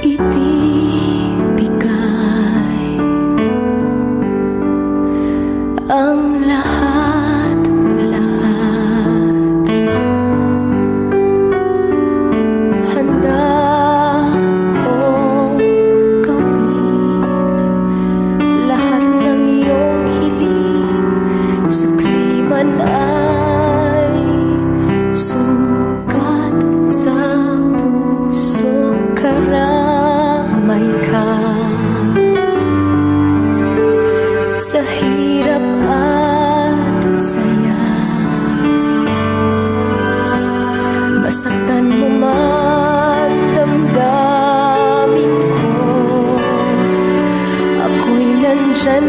ibibigay ang lahat-lahat. Handa kong gawin lahat ng iyong hiling, sukli man ay sugat sa puso, karamay ka sa hirap at saya. Masaktan mo man damdamin ko, ako'y nandyan